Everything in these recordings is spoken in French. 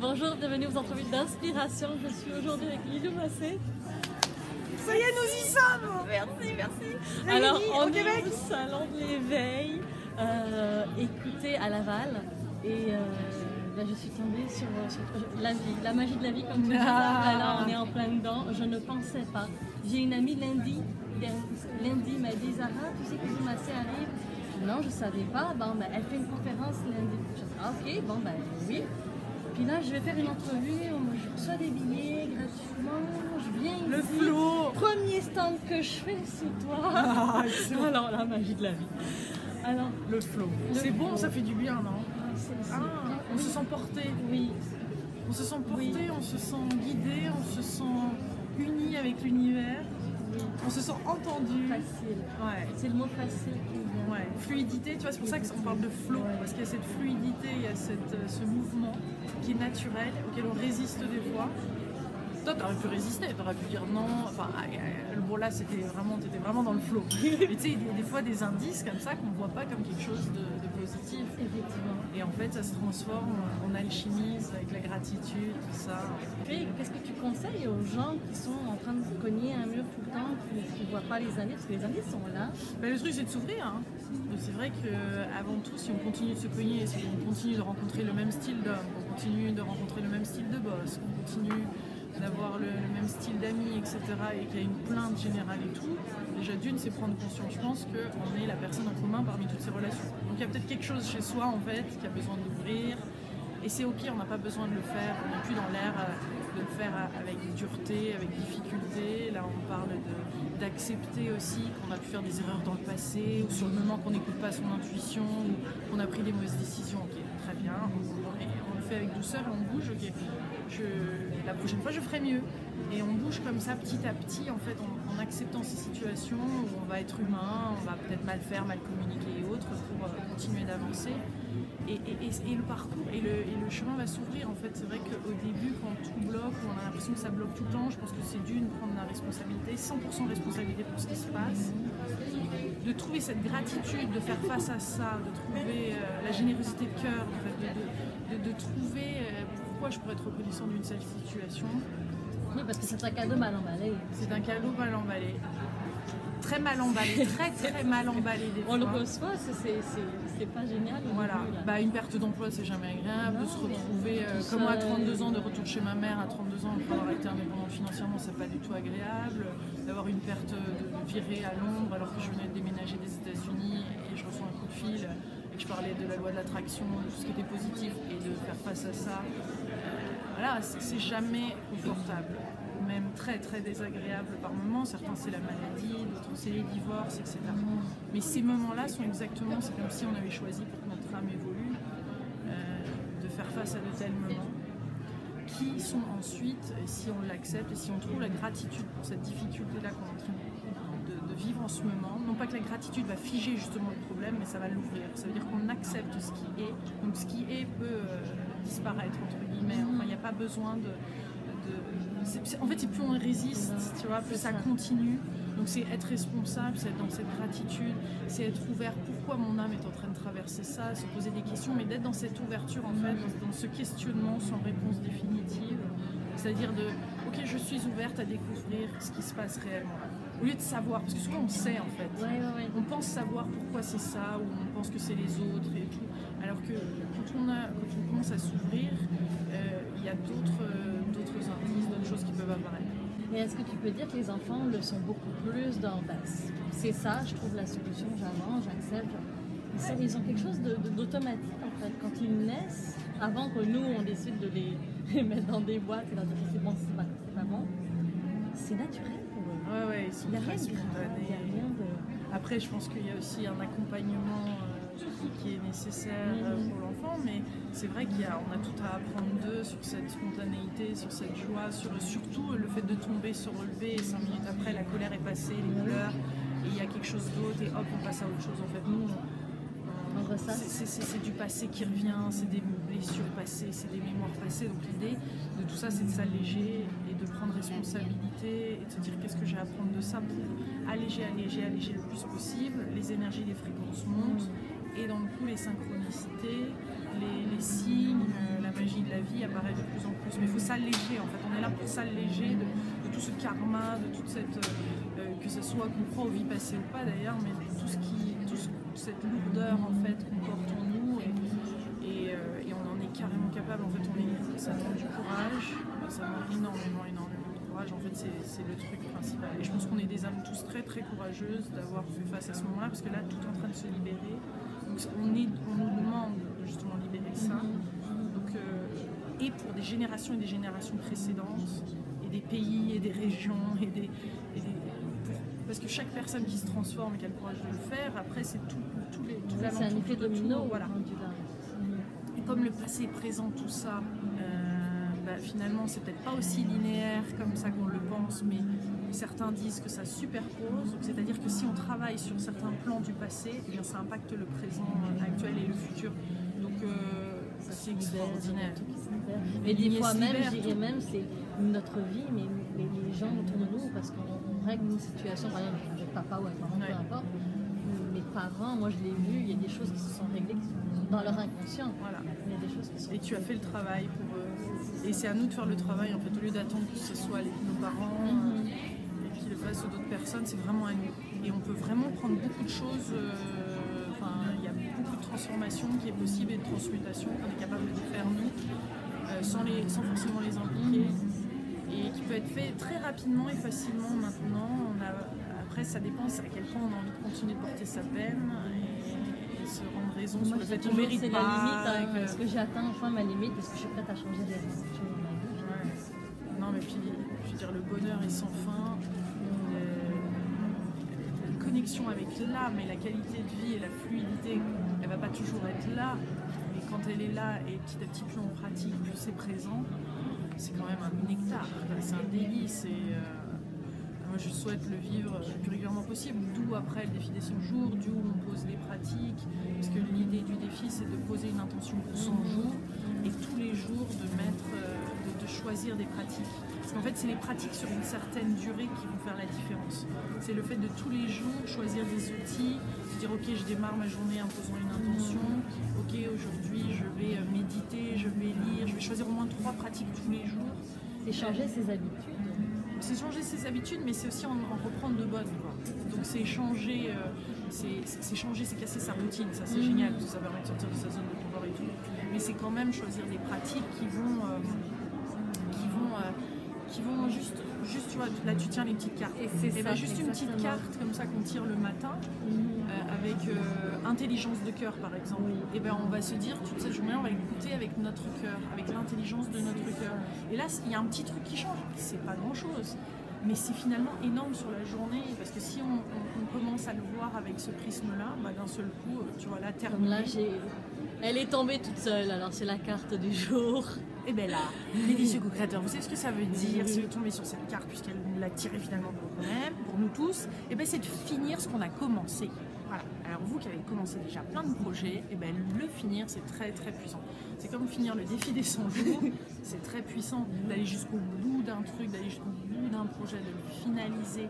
Bonjour, bienvenue aux entrevues d'inspiration. Je suis aujourd'hui avec Lilou Massé. Ça y est, nous y sommes. Merci, merci. La Alors, Lily, on au est Québec. au salon de l'éveil, écoutez à Laval. Et je suis tombée sur la vie, la magie de la vie, comme tu dis. Là, on est en plein dedans. Je ne pensais pas. J'ai une amie lundi m'a dit Zara, tu sais que Lilou Massé arrive? Non, je ne savais pas. Bon, ben, elle fait une conférence lundi. Je dis, ah, ok, bon, ben oui. Puis là, je vais faire une entrevue. Je reçois des billets gratuitement. Je viens ici. Le flow. Premier stand que je fais, c'est toi. Ah, excellent. Alors, la magie de la vie. Alors, Le flow. C'est bon, ça fait du bien, non? On oui. se sent porté. Oui. On se sent porté, Oui. on se sent guidé, on se sent uni avec l'univers. Oui. On se sent entendu. Facile. Ouais. C'est le mot facile qui vient. Ouais. Fluidité, tu vois, c'est pour ça qu'on parle de flow, Ouais. parce qu'il y a cette fluidité, il y a ce mouvement qui est naturel, auquel on résiste des fois. Toi, t'aurais pu résister, t'aurais pu dire non. Enfin, bon là, t'étais vraiment dans le flow. Mais tu sais, il y a des fois des indices comme ça qu'on ne voit pas comme quelque chose de positif. Effectivement. Et en fait, ça se transforme, on alchimise avec la gratitude, tout ça. Puis, qu'est-ce que tu conseilles aux gens qui sont en train de se cogner un mur tout le temps, qui ne voient pas les indices, parce que les indices sont là? Ben, le truc, c'est de s'ouvrir. Hein. C'est vrai qu'avant tout, si on continue de se cogner, si on continue de rencontrer le même style d'homme, qu'on continue de rencontrer le même style de boss, qu'on continue d'avoir le même style d'amis, etc., et qu'il y a une plainte générale et tout, déjà d'une, c'est prendre conscience. Je pense qu'on est la personne en commun parmi toutes ces relations. Donc il y a peut-être quelque chose chez soi, en fait, qui a besoin d'ouvrir. Et c'est ok, on n'a pas besoin de le faire, on n'est plus dans l'air de le faire avec dureté, avec difficulté. Là, on parle d'accepter aussi qu'on a pu faire des erreurs dans le passé, ou sur le moment qu'on n'écoute pas son intuition, ou qu'on a pris des mauvaises décisions. Ok, très bien, on le fait avec douceur et on bouge, ok. La prochaine fois, je ferai mieux. Et on bouge comme ça, petit à petit, en fait, en acceptant ces situations où on va être humain, on va peut-être mal faire, mal communiquer et autres pour continuer d'avancer. Et le parcours et le chemin va s'ouvrir. En fait, c'est vrai qu'au début, quand tout bloque, on a l'impression que ça bloque tout le temps. Je pense que c'est d'une, prendre la responsabilité, 100% responsabilité pour ce qui se passe. De trouver cette gratitude, de faire face à ça, de trouver la générosité de cœur, en fait, de trouver pourquoi je pourrais être reconnaissant d'une seule situation. Oui, parce que c'est un cadeau mal emballé. C'est un cadeau mal emballé. Très mal emballé, très mal emballé des fois. On le reçoit, c'est pas génial. Voilà, Début, là. bah, une perte d'emploi c'est jamais agréable, de se retrouver comme moi à 32 ans de retour chez ma mère, à 32 ans après avoir été indépendante financièrement, c'est pas du tout agréable, d'avoir une perte de virée à Londres alors que je venais de déménager des États-Unis et je reçois un coup de fil et que je parlais de la loi de l'attraction, de tout ce qui était positif et de faire face à ça, voilà, c'est jamais confortable. Même très très désagréable par moments, certains c'est la maladie, d'autres c'est les divorces, etc. Mais ces moments-là sont exactement, c'est comme si on avait choisi pour que notre âme évolue, de faire face à de tels moments, qui sont ensuite, si on l'accepte et si on trouve la gratitude pour cette difficulté-là qu'on est en train de vivre en ce moment, non pas que la gratitude va figer justement le problème, mais ça va l'ouvrir. Ça veut dire qu'on accepte ce qui est, donc ce qui est peut disparaître, entre guillemets, enfin il n'y a pas besoin en fait, plus on résiste, tu vois, plus ça continue. Donc c'est être responsable, c'est être dans cette gratitude, c'est être ouvert. Pourquoi mon âme est en train de traverser ça, se poser des questions, mais d'être dans cette ouverture, en fait, dans ce questionnement sans réponse définitive. C'est-à-dire ok, je suis ouverte à découvrir ce qui se passe réellement. Au lieu de savoir, parce que souvent on sait en fait. Ouais. On pense savoir pourquoi c'est ça, ou on pense que c'est les autres et tout. Alors que quand on commence à s'ouvrir, il y a d'autres indices, d'autres choses qui peuvent apparaître. Mais est-ce que tu peux dire que les enfants le sont beaucoup plus dans c'est ça, je trouve la solution, j'avance, j'accepte. Ils ont quelque chose d'automatique en fait. Quand ils naissent, avant que nous on décide de les mettre dans des boîtes et leur dire c'est bon, c'est pas bon, c'est naturel pour eux. Ouais, ils sont Il n'y a très rien de grave, spontanés. il y a rien de... Après, je pense qu'il y a aussi un accompagnement qui est nécessaire pour l'enfant, mais c'est vrai qu'on a tout à apprendre d'eux sur cette spontanéité, sur cette joie, surtout le fait de tomber, se relever, et 5 minutes après, la colère est passée, les pleurs, et il y a quelque chose d'autre, et hop, on passe à autre chose. En fait, nous, c'est du passé qui revient, c'est des blessures passées, c'est des mémoires passées. Donc l'idée de tout ça, c'est de s'alléger et de prendre responsabilité et de se dire qu'est-ce que j'ai à apprendre de ça pour alléger le plus possible. Les énergies, les fréquences montent et dans le coup les synchronicités, les signes, la la magie de la vie apparaît de plus en plus. Mais il faut s'alléger, en fait. On est là pour s'alléger de tout ce karma, de toute cette... que ce soit qu'on croit aux vies passées ou pas d'ailleurs, mais toute cette lourdeur en fait qu'on porte en nous et on en est carrément capable. En fait, ça demande du courage, ça demande énormément de courage. En fait, c'est le truc principal. Et je pense qu'on est des âmes tous très très courageuses d'avoir fait face à ce moment-là, parce que là, tout est en train de se libérer. Donc, on nous demande de justement libérer ça. Donc, et pour des générations et des générations précédentes, et des pays et des régions parce que chaque personne qui se transforme et qui a le courage de le faire, après c'est tout la c'est un effet domino. Voilà. Et comme le passé, présent, tout ça, finalement c'est peut-être pas aussi linéaire comme ça qu'on le pense, mais certains disent que ça superpose, c'est-à-dire que si on travaille sur certains plans du passé, eh bien, ça impacte le présent actuel et le futur. Donc c'est extraordinaire. Mais des fois même, je dirais même, c'est notre vie, mais les gens autour de nous, parce qu'on règle une situation, par exemple avec papa ou avec maman, peu importe. Mes parents, moi je l'ai vu, il y a des choses qui se sont réglées dans leur inconscient. Voilà. Il y a des choses qui sont... Et tu as fait le travail pour eux. Et c'est à nous de faire le travail, en fait, au lieu d'attendre que ce soit nos parents et qu'ils le fassent ou d'autres personnes, c'est vraiment à nous. Et on peut vraiment prendre beaucoup de choses. Il y a beaucoup de transformations qui est possible et de transmutation qu'on est capable de faire nous, sans forcément les impliquer. Et qui peut être fait très rapidement et facilement maintenant. Après, ça dépend à quel point on a envie de continuer de porter sa peine et se rendre raison sur le fait qu'on mérite c'est pas. la limite, est-ce que j'ai atteint enfin ma limite, est-ce que je suis prête à changer les choses dans ma vie? Ouais. Non, mais puis, je veux dire, le bonheur est sans fin. La connexion avec l'âme et la qualité de vie et la fluidité, elle va pas toujours être là. Mais quand elle est là et petit à petit, plus on pratique, plus c'est présent. C'est quand même un nectar, c'est un délice et moi je souhaite le vivre le plus régulièrement possible, d'où après le défi des 100 jours, d'où on pose des pratiques, parce que l'idée du défi c'est de poser une intention pour 100 jours et tous les jours de choisir des pratiques. Parce qu'en fait c'est les pratiques sur une certaine durée qui vont faire la différence. C'est le fait de tous les jours choisir des outils, se dire ok je démarre ma journée en posant une intention, ok aujourd'hui je vais méditer, je vais lire, je vais choisir au moins 3 pratiques tous les jours. C'est changer ses habitudes. C'est changer ses habitudes, mais c'est aussi en reprendre de bonnes. Quoi. Donc c'est changer, c'est casser sa routine, ça c'est génial, parce que ça permet de sortir de sa zone de confort et tout. Mais c'est quand même choisir des pratiques qui vont juste tu vois, là tu tiens les petites cartes. Et bien juste une petite carte comme ça qu'on tire le matin, avec intelligence de cœur par exemple. Et bien on va se dire toute cette journée, on va écouter avec notre cœur, avec l'intelligence de notre cœur. Et là il y a un petit truc qui change, c'est pas grand chose. Mais c'est finalement énorme sur la journée, parce que si on commence à le voir avec ce prisme-là, bah d'un seul coup, tu vois, la terre. Comme là, elle est tombée toute seule, alors c'est la carte du jour. Et bien là, délicieux co-créateur, vous savez ce que ça veut dire si vous tombez sur cette carte, puisqu'elle nous l'a tirée finalement pour nous-mêmes, pour nous tous, et bien c'est de finir ce qu'on a commencé. Voilà. Alors vous qui avez commencé déjà plein de projets, et bien le finir c'est très très puissant. C'est comme finir le défi des 100 jours, c'est très puissant d'aller jusqu'au bout d'un truc, d'aller jusqu'au bout d'un projet, de le finaliser.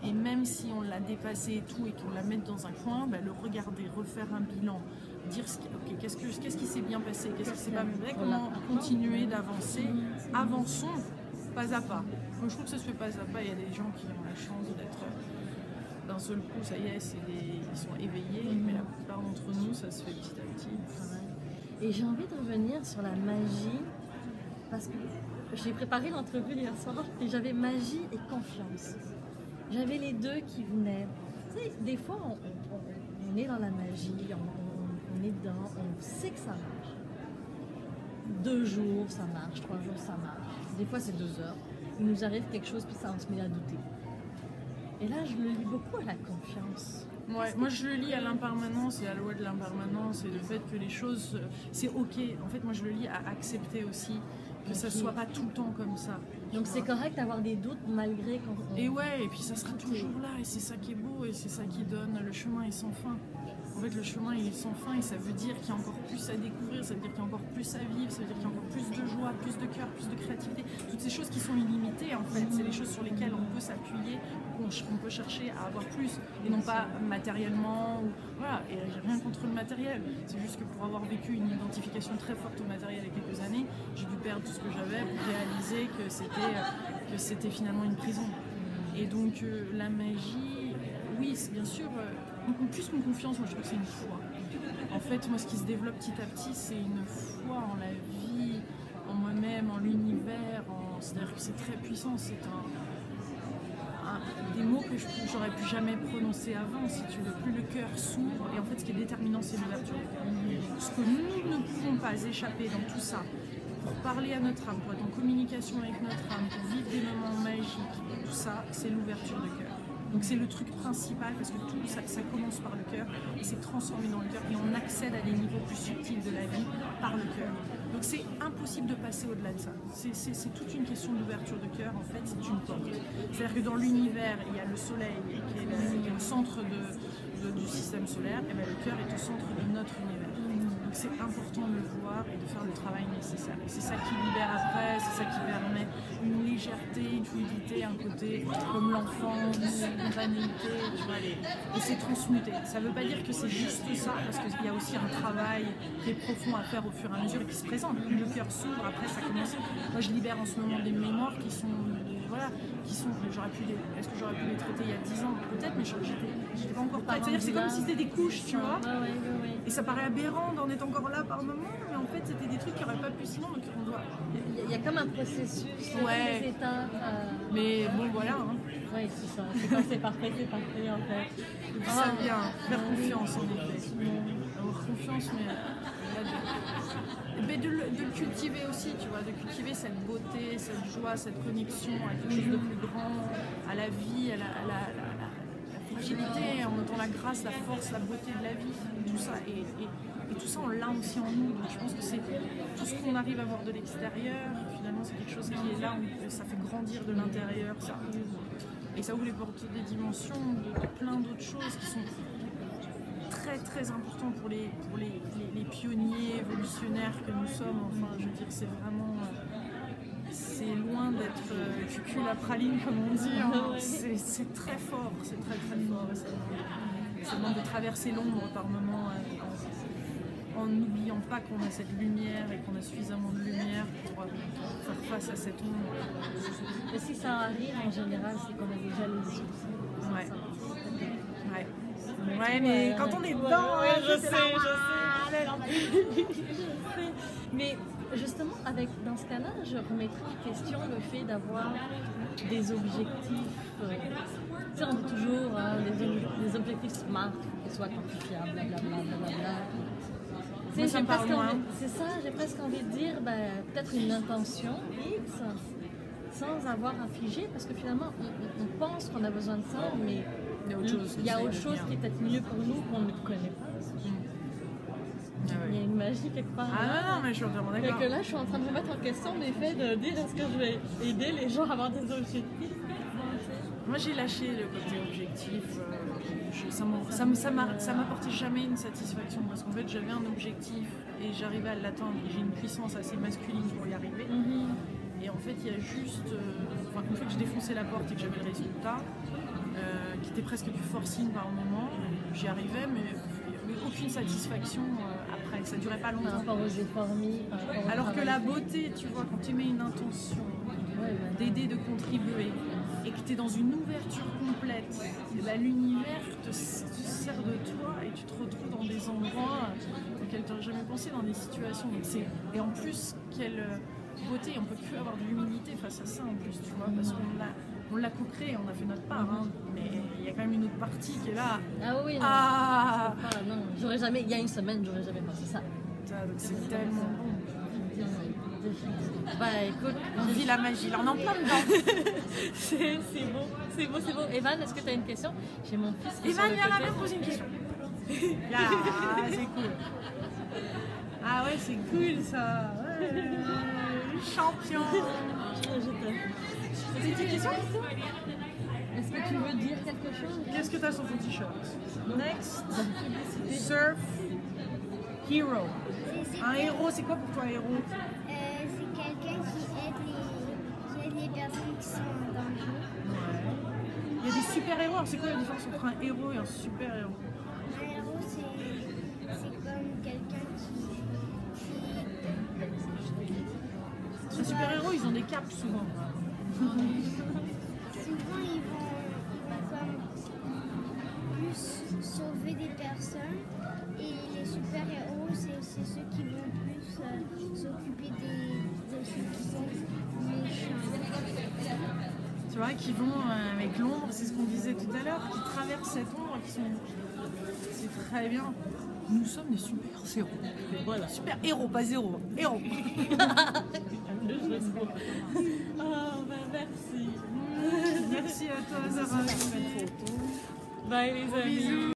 Et même si on l'a dépassé et tout et qu'on la met dans un coin, ben, le regarder, refaire un bilan, dire okay, qu'est-ce qui s'est bien passé, qu'est-ce qui s'est pas bien passé, comment continuer d'avancer, avançons pas à pas. Donc, je trouve que ça se fait pas à pas, il y a des gens qui ont la chance d'être d'un seul coup, ça y est, ils sont éveillés, mais la plupart d'entre nous, ça se fait petit à petit. Et j'ai envie de revenir sur la magie, parce que j'ai préparé l'entrevue hier soir et j'avais magie et confiance. J'avais les deux qui venaient. Tu sais, des fois, on est dans la magie, on est dedans, on sait que ça marche. 2 jours, ça marche, 3 jours, ça marche. Des fois, c'est 2 heures. Il nous arrive quelque chose, puis ça, on se met à douter. Et là, je le lis beaucoup à la confiance. Ouais, moi, je le lis à l'impermanence et à la loi de l'impermanence et le fait que les choses, c'est ok. En fait, moi, je le lis à accepter aussi que ça soit pas tout le temps comme ça. Donc c'est correct d'avoir des doutes malgré Et ouais, et puis ça sera toujours là, et c'est ça qui est beau, et c'est ça qui donne, le chemin est sans fin. fait, le chemin il est sans fin et ça veut dire qu'il y a encore plus à découvrir, ça veut dire qu'il y a encore plus à vivre, ça veut dire qu'il y a encore plus de joie, plus de cœur, plus de créativité. Toutes ces choses qui sont illimitées, en fait, c'est les choses sur lesquelles on peut s'appuyer, qu'on peut chercher à avoir plus, et non pas matériellement. Voilà, et j'ai rien contre le matériel. C'est juste que pour avoir vécu une identification très forte au matériel il y a quelques années, j'ai dû perdre tout ce que j'avais pour réaliser que c'était finalement une prison. Et donc la magie, oui, c'est bien sûr, plus qu'une confiance, moi je trouve que c'est une foi. En fait, moi ce qui se développe petit à petit, c'est une foi en la vie, en moi-même, en l'univers, c'est-à-dire que c'est très puissant, c'est des mots que j'aurais pu jamais prononcer avant, si tu veux. Plus le cœur s'ouvre, et en fait ce qui est déterminant, c'est l'ouverture du cœur. Ce que nous ne pouvons pas échapper dans tout ça, pour parler à notre âme, pour être en communication avec notre âme, pour vivre des moments magiques, tout ça, c'est l'ouverture de cœur. Donc c'est le truc principal, parce que tout ça commence par le cœur, et c'est transformé dans le cœur, et on accède à des niveaux plus subtils de la vie par le cœur. Donc c'est impossible de passer au-delà de ça. C'est toute une question d'ouverture de cœur, en fait, c'est une porte. C'est-à-dire que dans l'univers, il y a le soleil, qui est au centre du système solaire, et bien le cœur est au centre de notre univers. Donc c'est important de le voir et de faire le travail nécessaire. Et c'est ça qui libère après, c'est ça qui permet une légèreté, une fluidité, un côté comme l'enfance, une spontanéité, tu vois, et c'est transmuté. Ça ne veut pas dire que c'est juste ça, parce qu'il y a aussi un travail qui est profond à faire au fur et à mesure et qui se présente. Plus le cœur s'ouvre, après ça commence. Moi je libère en ce moment des mémoires qui sont, est-ce que j'aurais pu les traiter il y a 10 ans? Peut-être, mais j'étais pas encore prête. C'est-à-dire que c'est comme si c'était des couches, tu vois. Et ça paraît aberrant d'en être encore là par moment, mais en fait c'était des trucs qui n'auraient pas pu sinon, donc on doit... Il y a comme un processus, des étapes. Mais bon, voilà. Hein. Oui, c'est ça. C'est quand c'est parfait, en fait. Ça vient, faire confiance en effet. Avoir confiance, mais de le cultiver aussi, tu vois, de cultiver cette beauté, cette joie, cette connexion à quelque chose de plus grand, à la vie, à la fragilité, en mettant la grâce, la force, la beauté de la vie, tout ça. Et tout ça, on l'a aussi en nous. Donc je pense que c'est tout ce qu'on arrive à voir de l'extérieur, finalement c'est quelque chose qui est là, ça fait grandir de l'intérieur, ça ouvre. Et ça ouvre les portes des dimensions, de plein d'autres choses qui sont très très importantes pour les pionniers évolutionnaires que nous sommes. Enfin, je veux dire, c'est vraiment... c'est loin d'être cucul à praline comme on dit, hein. C'est très fort, c'est très très fort. Ça demande de traverser l'ombre par moments en n'oubliant pas qu'on a cette lumière et qu'on a suffisamment de lumière pour faire face à cette ombre. Et si ça arrive en général, c'est qu'on a déjà les yeux. Ouais, mais quand on est dedans, je sais. Mais justement, dans ce cas-là, je remettrai en question le fait d'avoir des objectifs. Tu sais, on dit toujours des objectifs smart, qu'ils soient quantifiables, blablabla. C'est ça, j'ai presque envie de dire peut-être une intention X, sans avoir à figer, parce que finalement, on pense qu'on a besoin de ça, mais il y a autre chose qui est peut-être mieux pour nous qu'on ne connaît pas. Il y a une magie quelque part. Ah non, mais je suis entièrement d'accord. Et que là, je suis en train de remettre en question mes faits de dire est-ce que je vais aider les gens à avoir des objectifs. Moi, j'ai lâché le côté objectif. Ça m'apportait jamais une satisfaction parce qu'en fait, j'avais un objectif et j'arrivais à l'atteindre. J'ai une puissance assez masculine pour y arriver. Et en fait, il y a juste... une fois que j'ai défoncé la porte et que j'avais le résultat, qui était presque du forcing par moment, j'y arrivais, mais aucune satisfaction après. Ça durait pas longtemps. Par rapport aux efforts mis. Alors que la beauté, tu vois, quand tu mets une intention d'aider, de contribuer, et que tu es dans une ouverture complète, l'univers te sert de toi et tu te retrouves dans des endroits auxquels tu n'aurais jamais pensé, dans des situations. Donc et en plus, quelle beauté, on peut plus avoir de l'humilité face à ça en plus, tu vois, parce qu'on l'a co-créé, on a fait notre part, hein, mais il y a quand même une autre partie qui est là. Ah oui, non. Non, j'aurais jamais, il y a une semaine, j'aurais jamais pensé ça. Donc c'est tellement bon. Écoute, on vit la magie, là on en plein dedans. c'est beau. Evan, est-ce que tu as une question? J'ai mon fils qui Evan, viens là, viens poser une question. Là, c'est cool. Ah ouais, c'est cool ça. Ouais. Champion. Je t'aime. C'est une question? Est-ce que tu veux dire quelque chose? Qu'est-ce que tu as sur ton t-shirt? Next, surf hero. Un héros, c'est quoi pour toi un héros? C'est quelqu'un qui aide les personnes qui sont en danger. Ouais. Il y a des super-héros. Alors c'est quoi la différence entre un héros et un super-héros? Un héros, c'est comme quelqu'un Les super-héros, ils ont des capes souvent. souvent ils vont comme plus sauver des personnes et les super-héros, c'est ceux qui vont plus s'occuper de ceux qui sont méchants. Tu vois, qui vont avec l'ombre, c'est ce qu'on disait tout à l'heure, qui traversent cette ombre, qui sont... C'est très bien. Nous sommes des super-héros. Voilà, super-héros, pas zéro. Héros. Le jeu de mots. Oh, bah merci. Merci à toi, Zara. Bye les amis. Bisous.